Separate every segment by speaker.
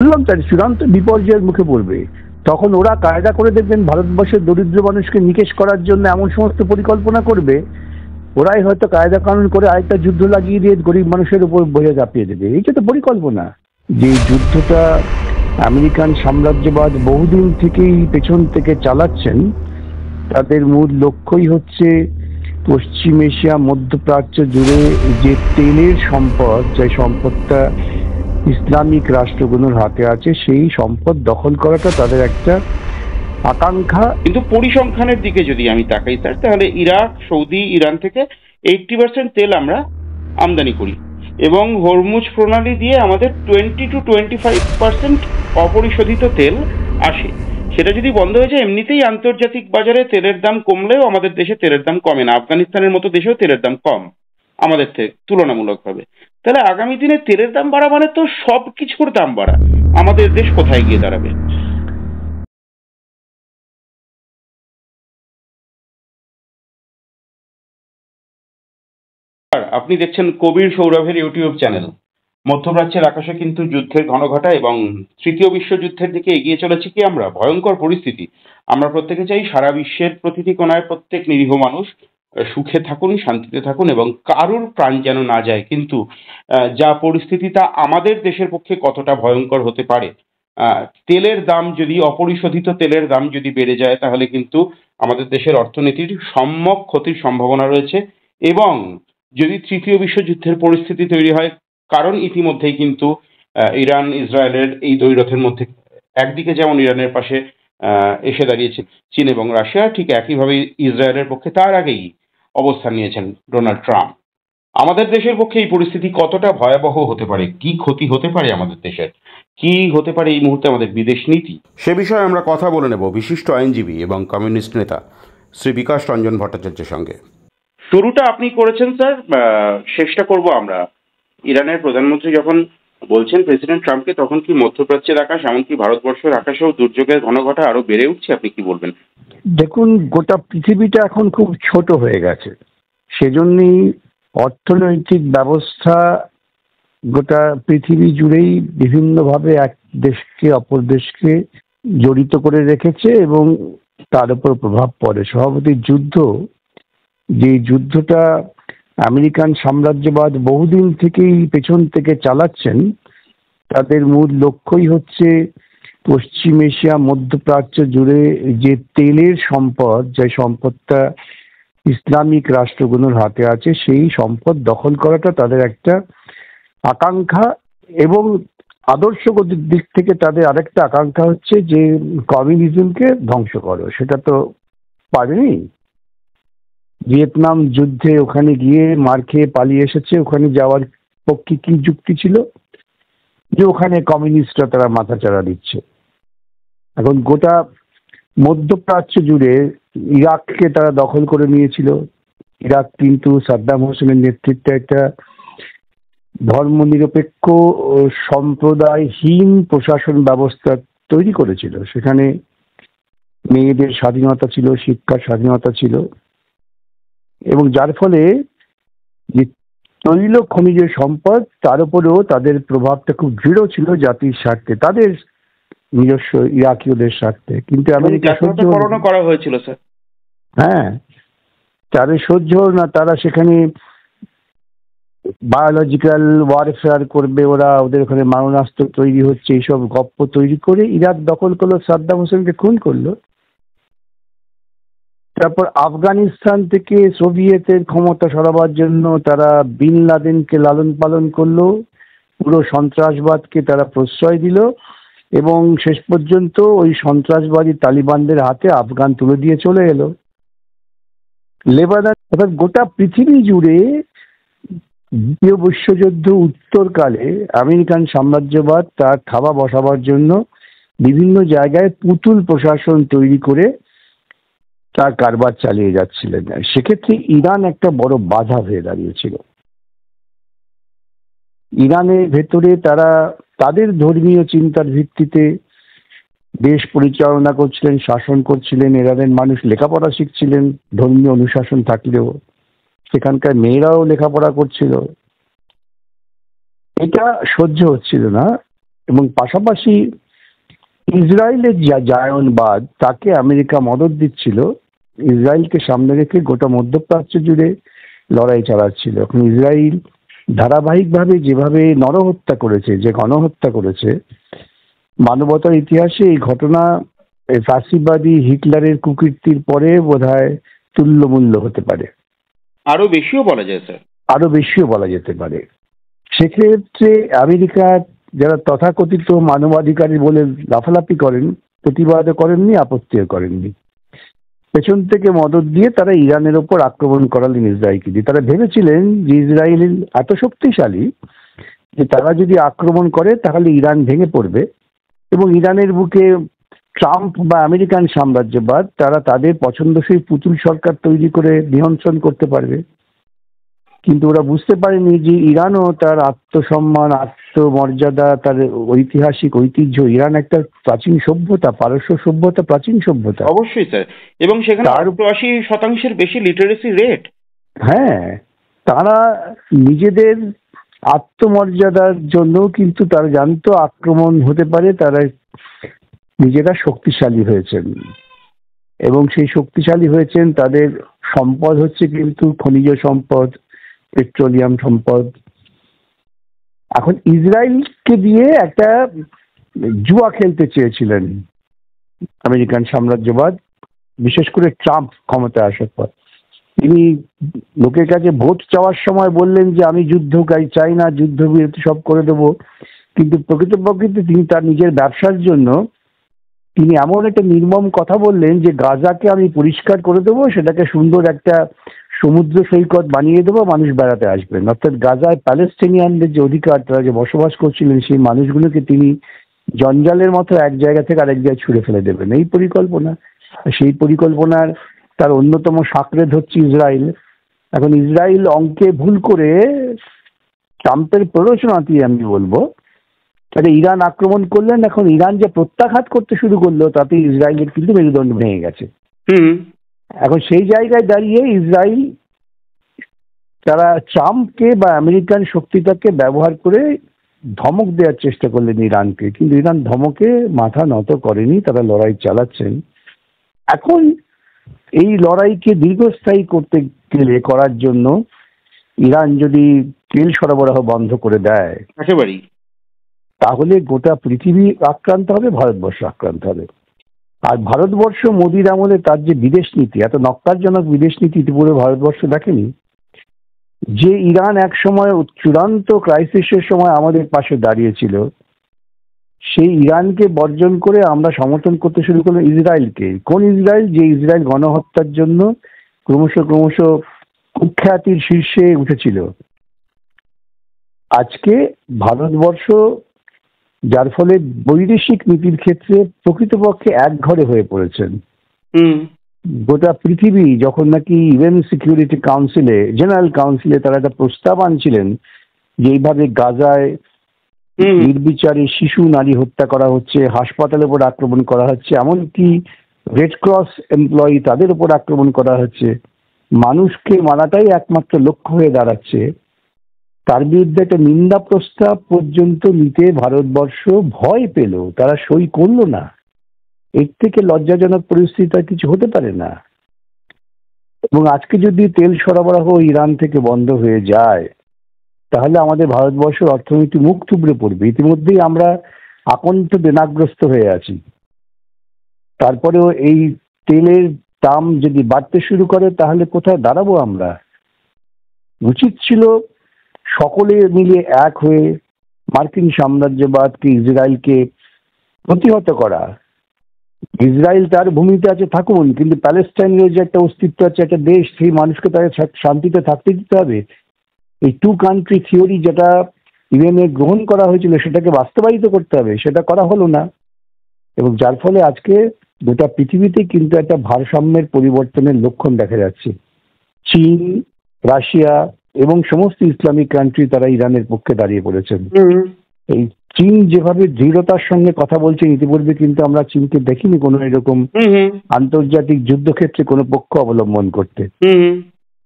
Speaker 1: বললাম তার চূড়ান্ত বিপর্যয়ের মুখে পড়বে। তখন ওরা কায়দা করে দেখবেন ভারতবর্ষের দরিদ্র মানুষকে নিকেশ করার জন্য এমন সমস্ত পরিকল্পনা করবে, ওরাই হয়তো কায়দা কানুন করে আরেকটা যুদ্ধ লাগিয়ে দিয়ে গরিব মানুষের উপর বোঝা চাপিয়ে দেবে। এইটা তো পরিকল্পনা। যে যুদ্ধটা আমেরিকান সাম্রাজ্যবাদ বহুদিন থেকেই পেছন থেকে চালাচ্ছেন, তাদের মূল লক্ষ্যই হচ্ছে পশ্চিম এশিয়া মধ্যপ্রাচ্য জুড়ে যে তেলের সম্পদ, যে সম্পদটা ইসলামিক রাষ্ট্রগুলোর হাতে আছে, সেই সম্পদ দখল করাটা তাদের একটা আকাঙ্ক্ষা।
Speaker 2: কিন্তু পরিসংখ্যানের দিকে যদি আমি তাকাই স্যার, তাহলে ইরাক, সৌদি, ইরান থেকে 80% তেল আমরা আমদানি করি এবং হরমুজ প্রণালী দিয়ে আমাদের 20 to 25% অপরিশোধিত তেল আসে। সেটা যদি বন্ধ হয়ে যায়, এমনিতেই আন্তর্জাতিক বাজারে তেলের দাম কমলেও আমাদের দেশে তেলের দাম কমে না। আফগানিস্তানের মতো দেশেও তেলের দাম কম আমাদের থেকে তুলনামূলকভাবে। তাহলে আগামী দিনে তেলের দাম বাড়া মানে তো সব কিছুর দাম বাড়া। আমাদের দেশ কোথায় গিয়ে দাঁড়াবে? আপনি দেখছেন কবির সৌরভের ইউটিউব চ্যানেল। মধ্যপ্রাচ্যের আকাশে কিন্তু যুদ্ধের ঘনঘটা এবং তৃতীয় বিশ্বযুদ্ধের দিকে এগিয়ে চলেছি কি আমরা? ভয়ঙ্কর পরিস্থিতি। আমরা প্রত্যেকে চাই সারা বিশ্বের প্রতিটি কোণায় প্রত্যেক নিরীহ মানুষ সুখে থাকুন, শান্তিতে থাকুন এবং কারুর প্রাণ যেন না যায়। কিন্তু যা পরিস্থিতি, তা আমাদের দেশের পক্ষে কতটা ভয়ঙ্কর হতে পারে। তেলের দাম যদি, অপরিশোধিত তেলের দাম যদি বেড়ে যায়, তাহলে কিন্তু আমাদের দেশের অর্থনীতির সম্যক ক্ষতির সম্ভাবনা রয়েছে। এবং যদি তৃতীয় বিশ্বযুদ্ধের পরিস্থিতি তৈরি হয়, কারণ ইতিমধ্যেই কিন্তু ইরান ইসরায়েলের এই দ্বৈরথের মধ্যে একদিকে যেমন ইরানের পাশে এসে দাঁড়িয়েছে চীন এবং রাশিয়া, ঠিক একইভাবে ইসরায়েলের পক্ষে তার আগেই অবস্থান নিয়েছেন ডোনাল্ড ট্রাম্প। আমাদের দেশের পক্ষে এই পরিস্থিতি কতটা ভয়াবহ হতে পারে, কি ক্ষতি হতে পারে আমাদের দেশের, কি হতে পারে এই মুহূর্তে আমাদের বিদেশ নীতি, সে বিষয়ে আমরা কথা বলে নেব বিশিষ্ট আইনজীবী এবং কমিউনিস্ট নেতা শ্রী বিকাশ রঞ্জন ভট্টাচার্যের সঙ্গে। শুরুটা আপনি করেছেন স্যার, শেষটা করব আমরা। ইরানের প্রধানমন্ত্রী যখন বলছেন প্রেসিডেন্ট ট্রাম্পকে, তখন কি মধ্যপ্রাচ্যের আকাশ, এমনকি ভারতবর্ষের আকাশেও দুর্যোগের ঘনঘটা আরো বেড়ে উঠছে? আপনি কি বলবেন?
Speaker 1: দেখুন, গোটা পৃথিবীটা এখন খুব ছোট হয়ে গেছে। সেজন্যই অর্থনৈতিক ব্যবস্থা গোটা পৃথিবী জুড়েই বিভিন্নভাবে এক দেশকে অপর দেশকে জড়িত করে রেখেছে এবং তার উপর প্রভাব পড়ে। সভাপতি যুদ্ধ, যে যুদ্ধটা আমেরিকান সাম্রাজ্যবাদ বহুদিন থেকেই পেছন থেকে চালাচ্ছেন, তাদের মূল লক্ষ্যই হচ্ছে পশ্চিম এশিয়া মধ্যপ্রাচ্য জুড়ে যে তেলের সম্পদ, যে সম্পদটা ইসলামিক রাষ্ট্রগুলোর হাতে আছে, সেই সম্পদ দখল করাটা তাদের একটা আকাঙ্ক্ষা। এবং আদর্শগত দিক থেকে তাদের আরেকটা আকাঙ্ক্ষা হচ্ছে যে কমিউনিজমকে ধ্বংস করো। সেটা তো পারেনি। ভিয়েতনাম যুদ্ধে ওখানে গিয়ে মার খেয়ে পালিয়ে এসেছে। ওখানে যাওয়ার পক্ষে কি যুক্তি ছিল? যে ওখানে কমিউনিস্টরা তারা মাথাচাড়া দিচ্ছে। এখন গোটা মধ্যপ্রাচ্য জুড়ে ইরাককে তারা দখল করে নিয়েছিল। ইরাক কিন্তু সাদ্দাম হোসেনের নেতৃত্বে একটা ধর্মনিরপেক্ষ ও সম্প্রদায়হীন প্রশাসন ব্যবস্থা তৈরি করেছিল। সেখানে মেয়েদের স্বাধীনতা ছিল, শিক্ষার স্বাধীনতা ছিল, এবং যার ফলে যে তৈল খনিজের সম্পদ, তার উপরেও তাদের প্রভাবটা খুব দৃঢ় ছিল জাতির স্বার্থে, তাদের নিজস্ব ইরাকীয়দের স্বার্থে। কিন্তু আমেরিকা সহ্য
Speaker 2: করা হয়েছিল স্যার।
Speaker 1: হ্যাঁ, তাদের সহ্য না। তারা সেখানে বায়োলজিক্যাল ওয়ারফেয়ার করবে, ওরা ওদের ওখানে মারণাস্ত্র তৈরি হচ্ছে, এইসব গপ্প তৈরি করে ইরাক দখল করলো, সাদ্দাম হোসেনকে খুন করলো। তারপর আফগানিস্তান থেকে সোভিয়েতের ক্ষমতা সরাবার জন্য তারা বিন লাদেনকে লালন পালন করলো, পুরো সন্ত্রাসবাদকে তারা প্রশ্রয় দিল এবং শেষ পর্যন্ত ওই সন্ত্রাসবাদী তালিবানদের হাতে আফগান তুলে দিয়ে চলে এলো। লেবানন, অর্থাৎ গোটা পৃথিবী জুড়ে দ্বিতীয় বিশ্বযুদ্ধ উত্তরকালে আমেরিকান সাম্রাজ্যবাদ তার থাবা বসাবার জন্য বিভিন্ন জায়গায় পুতুল প্রশাসন তৈরি করে তার কারবার চালিয়ে যাচ্ছিলেন। সেক্ষেত্রে ইরান একটা বড় বাধা হয়ে দাঁড়িয়েছিল। ইরানের ভেতরে তারা তাদের ধর্মীয় চিন্তার ভিত্তিতে দেশ পরিচালনা করছিলেন, শাসন করছিলেন। ইরানের মানুষ লেখাপড়া শিখছিলেন, ধর্মীয় অনুশাসন থাকলেও সেখানকার মেয়েরাও লেখাপড়া করছিল। এটা সহ্য হচ্ছিল না। এবং পাশাপাশি ইসরায়েলের জায়নবাদ তাকে আমেরিকা মদদ দিচ্ছিল, ইসরায়েলকে সামনে রেখে গোটা মধ্যপ্রাচ্য জুড়ে লড়াই চালাচ্ছিল। এখন ইসরায়েল ধারাবাহিকভাবে যেভাবে নরহত্যা করেছে, যে গণহত্যা করেছে, মানবতার ইতিহাসে এই ঘটনা ফ্যাসিবাদী হিটলারের কুকীর্তির পরে বোধহয় তুল্যমূল্য হতে পারে,
Speaker 2: আরো বেশিও বলা যায় স্যার,
Speaker 1: আরো বেশিও বলা যেতে পারে। সেক্ষেত্রে আমেরিকার যারা তথাকথিত মানবাধিকারী বলে লাফালাফি করেন, প্রতিবাদও করেননি, আপত্তিও করেননি, পেছন থেকে মদত দিয়ে তারা ইরানের ওপর আক্রমণ করালেন ইসরায়েলকে দিয়ে। তারা ভেবেছিলেন যে ইসরায়েল এত শক্তিশালী যে তারা যদি আক্রমণ করে তাহলে ইরান ভেঙে পড়বে এবং ইরানের বুকে ট্রাম্প বা আমেরিকান সাম্রাজ্যবাদ তারা তাদের পছন্দসই পুতুল সরকার তৈরি করে নিয়ন্ত্রণ করতে পারবে। কিন্তু ওরা বুঝতে পারেনি যে ইরানও তার আত্মসম্মান, আত্মমর্যাদা, তার ঐতিহাসিক ঐতিহ্য, ইরান একটা প্রাচীন সভ্যতা, পারস্য সভ্যতা, প্রাচীন সভ্যতা।
Speaker 2: অবশ্যই স্যার, এবং সেখানে 88% বেশি লিটারেসি রেট।
Speaker 1: হ্যাঁ, তারা নিজেদের আত্মমর্যাদার জন্য কিন্তু তারা জানতো আক্রমণ হতে পারে, তারা নিজেরা শক্তিশালী হয়েছেন এবং সেই শক্তিশালী হয়েছেন। তাদের সম্পদ হচ্ছে কিন্তু খনিজ সম্পদ, পেট্রোলিয়াম সম্পদ। এখন ইসরায়েলকে দিয়ে একটা জুয়া খেলতে চেয়েছিলেন আমেরিকান সাম্রাজ্যবাদ, বিশেষ করে ট্রাম্প ক্ষমতায় আসার পর। তিনি লোকের কাছে ভোট চাওয়ার সময় বললেন যে আমি যুদ্ধ চাই না, যুদ্ধবিরতি সব করে দেবো, কিন্তু প্রকৃতপক্ষে তিনি তার নিজের ব্যবসার জন্য তিনি এমন একটা নির্মম কথা বললেন যে গাজাকে আমি পরিষ্কার করে দেবো, সেটাকে সুন্দর একটা সমুদ্র সৈকত বানিয়ে দেবো, মানুষ বেড়াতে আসবেন। অর্থাৎ গাজায় প্যালেস্টিনিয়ানদের যে অধিকার, তারা যে বসবাস করছিলেন, সেই মানুষগুলোকে তিনি জঞ্জালের মতো এক জায়গা থেকে আরেক জায়গায় ছুড়ে ফেলে দেবেন, এই পরিকল্পনা। সেই পরিকল্পনার তার অন্যতম সাকরেদ হচ্ছে ইসরায়েল। এখন ইসরায়েল অঙ্কে ভুল করে ট্রাম্পের প্ররোচনাতেই আমি বলবো তাহলে ইরান আক্রমণ করলেন। এখন ইরান যে প্রত্যাঘাত করতে শুরু করলো তাতে ইসরায়েলের কিন্তু মেরুদণ্ড ভেঙে গেছে। এখন সেই জায়গায় দাঁড়িয়ে ইসরায়েল তারা ট্রাম্পকে বা আমেরিকান শক্তিটাকে ব্যবহার করে ধমক দেওয়ার চেষ্টা করলেন ইরানকে, কিন্তু ইরান ধমকে মাথা নত করেনি, তারা লড়াই চালাচ্ছেন। এখন এই লড়াইকে দীর্ঘস্থায়ী করতে গেলে করার জন্য ইরান যদি তেল সরবরাহ বন্ধ করে দেয়
Speaker 2: একেবারেই, তাহলে
Speaker 1: গোটা পৃথিবী আক্রান্ত হবে, ভারতবর্ষ আক্রান্ত হবে। আর ভারতবর্ষ মোদির আমলে তার যে বিদেশ নীতি, এত নক্কারজনক বিদেশ নীতি ইতিপূর্বে ভারতবর্ষ দেখেনি। যে ইরান এক সময় চূড়ান্ত ক্রাইসিসের সময় আমাদের পাশে দাঁড়িয়েছিল, সেই ইরানকে বর্জন করে আমরা সমর্থন করতে শুরু করলাম ইসরায়েলকে। কোন ইসরায়েল? যে ইসরায়েল গণহত্যার জন্য ক্রমশ কুখ্যাতির শীর্ষে উঠেছিল। আজকে ভারতবর্ষ যার ফলে বৈদেশিক নীতির ক্ষেত্রে প্রকৃতপক্ষে একঘরে হয়ে পড়েছেন। গোটা পৃথিবী যখন নাকি ইউএন সিকিউরিটি কাউন্সিলে, জেনারেল কাউন্সিলে তারা একটা প্রস্তাব আনছিলেন যে এইভাবে গাজায় নির্বিচারে শিশু নারী হত্যা করা হচ্ছে, হাসপাতালের উপর আক্রমণ করা হচ্ছে, এমনকি রেড ক্রস এমপ্লয়ি তাদের উপর আক্রমণ করা হচ্ছে, মানুষকে মারাটাই একমাত্র লক্ষ্য হয়ে দাঁড়াচ্ছে, তার বিরুদ্ধে একটা নিন্দা প্রস্তাব পর্যন্ত নিতে ভারতবর্ষ ভয় পেল, তারা সই করলো না। এর থেকে লজ্জাজনক পরিস্থিতি আর কিছু হতে পারে না। এবং আজকে যদি তেল সরবরাহ ইরান থেকে বন্ধ হয়ে যায় তাহলে আমাদের ভারতবর্ষের অর্থনীতি মুখ থুবড়ে পড়বে। ইতিমধ্যেই আমরা আকণ্ঠ দেনাগ্রস্ত হয়ে আছি। তারপরেও এই তেলের দাম যদি বাড়তে শুরু করে তাহলে কোথায় দাঁড়াবো আমরা? উচিত ছিল সকলে মিলে এক হয়ে মার্কিন সাম্রাজ্যবাদকে, ইসরায়েলকে প্রতিহত করা। ইসরায়েল তার ভূমিতে আছে, থাকুন, কিন্তু প্যালেস্টাইনের যে একটা অস্তিত্ব আছে, একটা দেশ, সেই মানুষকে তাকে শান্তিতে থাকতে দিতে হবে। এই টু কান্ট্রি থিওরি যেটা ইউএনএ গ্রহণ করা হয়েছিল সেটাকে বাস্তবায়িত করতে হবে, সেটা করা হলো না। এবং যার ফলে আজকে গোটা পৃথিবীতে কিন্তু একটা ভারসাম্যের পরিবর্তনের লক্ষণ দেখা যাচ্ছে। চীন, রাশিয়া এবং সমস্ত ইসলামিক কান্ট্রি তারা ইরানের পক্ষে দাঁড়িয়ে পড়েছেন। এই চীন যেভাবে দৃঢ়তার সঙ্গে কথা বলছেন, ইতিপূর্বে কিন্তু আমরা চীনকে দেখিনি কোনো এরকম আন্তর্জাতিক যুদ্ধক্ষেত্রে কোনো পক্ষ অবলম্বন করতে।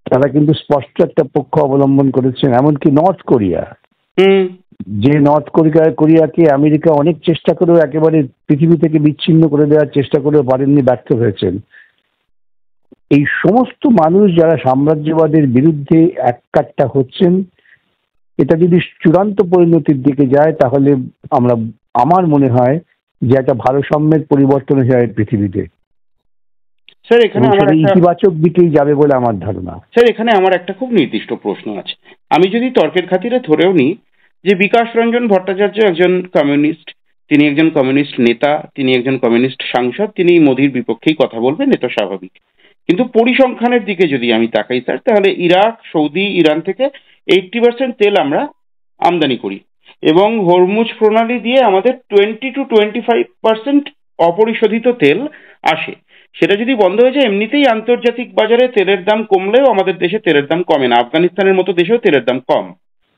Speaker 1: তারা কিন্তু স্পষ্ট একটা পক্ষ অবলম্বন করেছেন। এমনকি নর্থ কোরিয়া,
Speaker 2: হুম।
Speaker 1: যে নর্থ কোরিয়াকে আমেরিকা অনেক চেষ্টা করেও একেবারে পৃথিবী থেকে বিচ্ছিন্ন করে দেওয়ার চেষ্টা করেও পারেননি, ব্যর্থ হয়েছেন। এই সমস্ত মানুষ যারা সাম্রাজ্যবাদের বিরুদ্ধে এককাট্টা হচ্ছেন, এটা যদি চূড়ান্ত পরিণতির দিকে যায় তাহলে আমার মনে হয় যে একটা ভারসাম্যের পরিবর্তন হয়ে যায় পৃথিবীতে,
Speaker 2: স্যার এখানে
Speaker 1: এবং
Speaker 2: আমার
Speaker 1: সেটা
Speaker 2: একটা
Speaker 1: ইতিবাচক দিকেই যাবে বলে আমার ধারণা।
Speaker 2: স্যার এখানে আমার একটা খুব নির্দিষ্ট প্রশ্ন আছে। আমি যদি তর্কের খাতিরে ধরেও নিই যে বিকাশ রঞ্জন ভট্টাচার্য একজন কমিউনিস্ট, তিনি একজন কমিউনিস্ট নেতা, তিনি একজন কমিউনিস্ট সাংসদ, তিনি মোদির বিপক্ষেই কথা বলবেন, এটা স্বাভাবিক। কিন্তু পরিসংখ্যানের দিকে যদি আমি তাকাই স্যার, তাহলে ইরাক, সৌদি, ইরান থেকে 80% তেল আমরা আমদানি করি, এবং হরমুজ প্রণালী দিয়ে আমাদের 20 to 25% অপরিশোধিত তেল আসে। সেটা যদি বন্ধ হয়ে যায়, এমনিতেই আন্তর্জাতিক বাজারে তেলের দাম কমলেও আমাদের দেশে তেলের দাম কমে না। আফগানিস্তানের মতো দেশেও তেলের দাম কম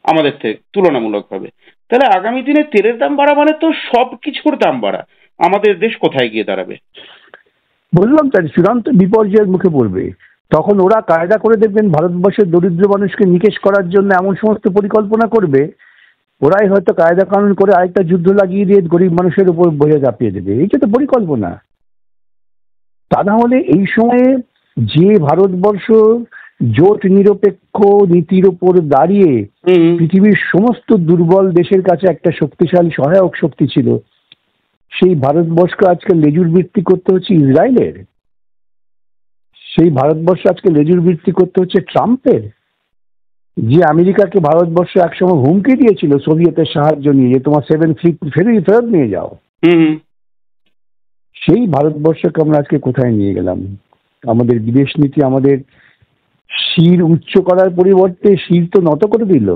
Speaker 2: আমাদের থেকে তুলনামূলকভাবে। তাহলে আগামী দিনে তেলের দাম বাড়া মানে তো সব কিছুর দাম বাড়া। আমাদের দেশ কোথায় গিয়ে দাঁড়াবে?
Speaker 1: বললাম তার চূড়ান্ত বিপর্যয়ের মুখে পড়বে। তখন ওরা কায়দা করে দেখবেন ভারতবর্ষের দরিদ্র মানুষকে নিকেশ করার জন্য এমন সমস্ত পরিকল্পনা করবে, ওরাই হয়তো কায়দা কানুন করে আরেকটা যুদ্ধ লাগিয়ে দিয়ে গরিব মানুষের উপর বোঝা চাপিয়ে দেবে। এইটা তো পরিকল্পনা। তা না হলে এই সময়ে যে ভারতবর্ষ জোট নিরপেক্ষ নীতির ওপর দাঁড়িয়ে
Speaker 2: হুম।
Speaker 1: পৃথিবীর সমস্ত দুর্বল দেশের কাছে একটা শক্তিশালী সহায়ক শক্তি ছিল, সেই ভারতবর্ষকে আজকে লেজুর বৃত্তি করতে হচ্ছে ইসরায়েলের, সেই ভারতবর্ষ আজকে লেজুর বৃত্তি করতে হচ্ছে ট্রাম্পের, যে আমেরিকাকে ভারতবর্ষ একসময় হুমকি দিয়েছিল সোভিয়েতের সাহায্য নিয়ে, যে তোমার 7 ফ্লিট ফেরত নিয়ে যাও।
Speaker 2: হুম।
Speaker 1: সেই ভারতবর্ষকে আমরা আজকে কোথায় নিয়ে গেলাম? আমাদের বিদেশ নীতি আমাদের শির উচ্চ করার পরিবর্তে শির তো নত করে দিল।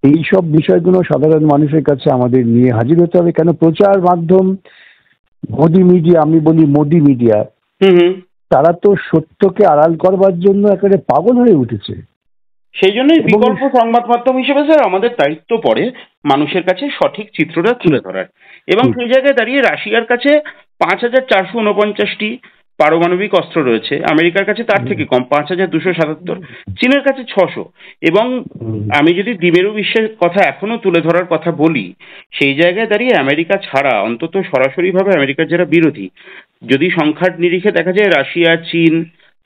Speaker 1: এই সব বিষয়গুলো সাধারণ মানুষের কাছে আমাদের নিয়ে হাজির হতে হবে। কেন প্রচার মাধ্যম, মোদি মিডিয়া, আমি বলি মোদি মিডিয়া,
Speaker 2: হুম।
Speaker 1: তারা তো সত্যকে আড়াল করবার জন্য একেবারে পাগল হয়ে উঠেছে।
Speaker 2: সেই জন্যই
Speaker 1: এবং
Speaker 2: বিকল্প সংবাদ মাধ্যম হিসেবে স্যার আমাদের দায়িত্ব পড়ে মানুষের কাছে সঠিক চিত্রটা তুলে ধরার। এবং
Speaker 1: ঠিক
Speaker 2: সেই জায়গায় দাঁড়িয়ে রাশিয়ার কাছে 5,449টি পারমাণবিক অস্ত্র রয়েছে, আমেরিকার কাছে তার থেকে কম 5,277, চীনের কাছে 600। এবং আমি যদি দ্বিমেরু বিশ্বের কথা এখনো তুলে ধরার কথা বলি, সেই জায়গায় দাঁড়িয়ে আমেরিকা ছাড়া অন্তত সরাসরিভাবে আমেরিকার যারা বিরোধী, যদি সংখ্যার নিরিখে দেখা যায় রাশিয়া, চীন,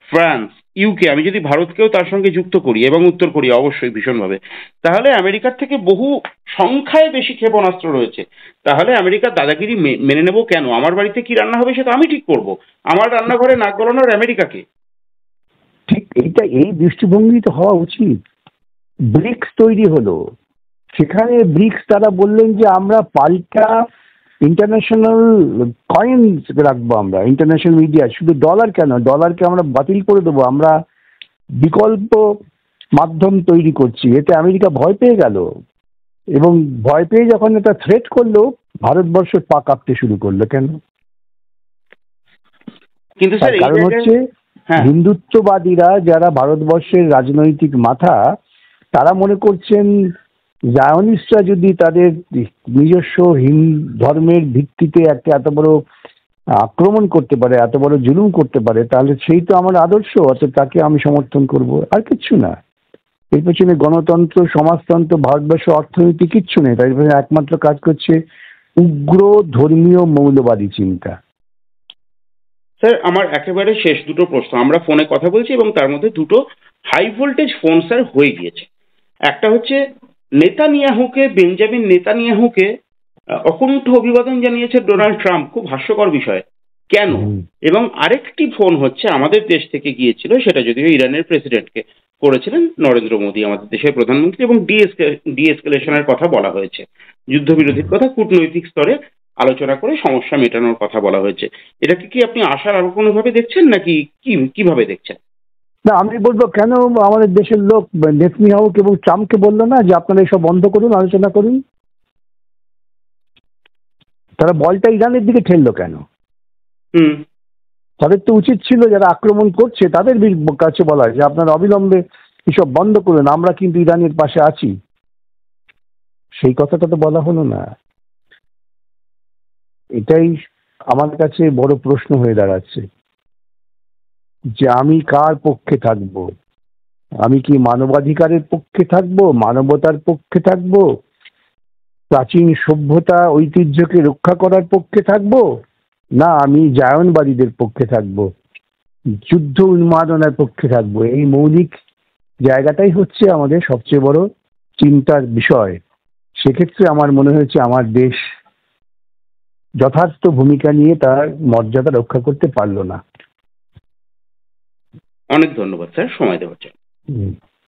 Speaker 2: ফ্রান্স, ইউকে, আমি যদি ভারতকেও তার সঙ্গে যুক্ত করি এবং উত্তর কোরিয়া অবশ্যই ভীষণভাবে, তাহলে আমেরিকার থেকে বহু সংখ্যায় বেশি ক্ষেপণাস্ত্র রয়েছে। তাহলে আমেরিকার দাদাগিরি মেনে নেব কেন? আমার বাড়িতে কি রান্না হবে সেটা আমি ঠিক করব। আমার রান্নাঘরে নাক গলানোর আমেরিকাকে।
Speaker 1: ঠিক এইটা, এই দৃষ্টিভঙ্গি তো হওয়া উচিত। ব্রিক্স তৈরি হলো, সেখানে ব্রিক্স তারা বললেন যে আমরা পাল্টা ইন্টারন্যাশনাল কয়েন্স রাখবো, আমরা ইন্টারন্যাশনাল মিডিয়া, শুধু ডলার কেন, ডলারকে আমরা বাতিল করে দেবো, আমরা বিকল্প মাধ্যম তৈরি করছি। এতে আমেরিকা ভয় পেয়ে গেল, এবং ভয় পেয়ে যখন এটা থ্রেট করলো, ভারতবর্ষের পা কাঁপতে শুরু করলো। কেন?
Speaker 2: কিন্তু
Speaker 1: তার
Speaker 2: স্যার এই
Speaker 1: কারণ
Speaker 2: জায়গায়
Speaker 1: হচ্ছে
Speaker 2: হ্যাঁ।
Speaker 1: হিন্দুত্ববাদীরা যারা ভারতবর্ষের রাজনৈতিক মাথা, তারা মনে করছেন জায়নিস্টরা যদি তাদের নিজস্ব ধর্মের ভিত্তিতে একটা এত বড় আক্রমণ করতে পারে, এত বড় জুলুম করতে পারে, তাহলে সেই তো আমার আদর্শ, অর্থাৎ তাকে আমি সমর্থন করব, আর কিচ্ছু না। এর পেছনে গণতন্ত্র, সমাজতন্ত্র, ভারতবর্ষের অর্থনীতি কিচ্ছু নেই। তার পেছনে একমাত্র কাজ করছে উগ্র ধর্মীয় মৌলবাদী চিন্তা।
Speaker 2: স্যার আমার একেবারে শেষ দুটো প্রশ্ন। আমরা ফোনে কথা বলছি এবং তার মধ্যে দুটো হাই ভোল্টেজ ফোন স্যার হয়ে গিয়েছে। একটা হচ্ছে বেঞ্জামিন নেতানিয়াহুকে অকুণ্ঠ অভিবাদন জানিয়েছে ডোনাল্ড ট্রাম্প, খুব হাস্যকর বিষয়, কেন? এবং আরেকটি ফোন হচ্ছে আমাদের দেশ থেকে গিয়েছিল, সেটা যদিও ইরানের প্রেসিডেন্টকে করেছিলেন নরেন্দ্র মোদী, আমাদের দেশের প্রধানমন্ত্রী, এবং ডিএসকেলেশনের কথা বলা হয়েছে, যুদ্ধবিরতির কথা কূটনৈতিক স্তরে আলোচনা করে সমস্যা মেটানোর কথা বলা হয়েছে। এটাকে কি আপনি আশার আরো কোনোভাবে দেখছেন, নাকি কিভাবে দেখছেন?
Speaker 1: না, আমি বলবো কেন আমাদের দেশের লোক নেতনিয়াহু এবং ট্রাম্পকে বললো না যে আপনারা এসব বন্ধ করুন, আলোচনা করুন? তারা বলটা ইরানের দিকে ঠেললো কেন?
Speaker 2: হুম।
Speaker 1: তাদের তো উচিত ছিল যারা আক্রমণ করছে তাদের কাছে বলা যে আপনারা অবিলম্বে এসব বন্ধ করুন, আমরা কিন্তু ইরানের পাশে আছি। সেই কথাটা তো বলা হলো না। এটাই আমার কাছে বড় প্রশ্ন হয়ে দাঁড়াচ্ছে যে আমি কার পক্ষে থাকবো। আমি কি মানবাধিকারের পক্ষে থাকবো, মানবতার পক্ষে থাকবো, প্রাচীন সভ্যতা ঐতিহ্যকে রক্ষা করার পক্ষে থাকবো, না আমি জায়নবাদীদের পক্ষে থাকবো, যুদ্ধ উন্মাদনার পক্ষে থাকবো? এই মৌলিক জায়গাটাই হচ্ছে আমাদের সবচেয়ে বড় চিন্তার বিষয়। সেক্ষেত্রে আমার মনে হয়েছে আমার দেশ যথার্থ ভূমিকা নিয়ে তার মর্যাদা রক্ষা করতে পারলো না।
Speaker 2: অনেক ধন্যবাদ স্যার সময় দেওয়ার জন্য।
Speaker 1: হুম।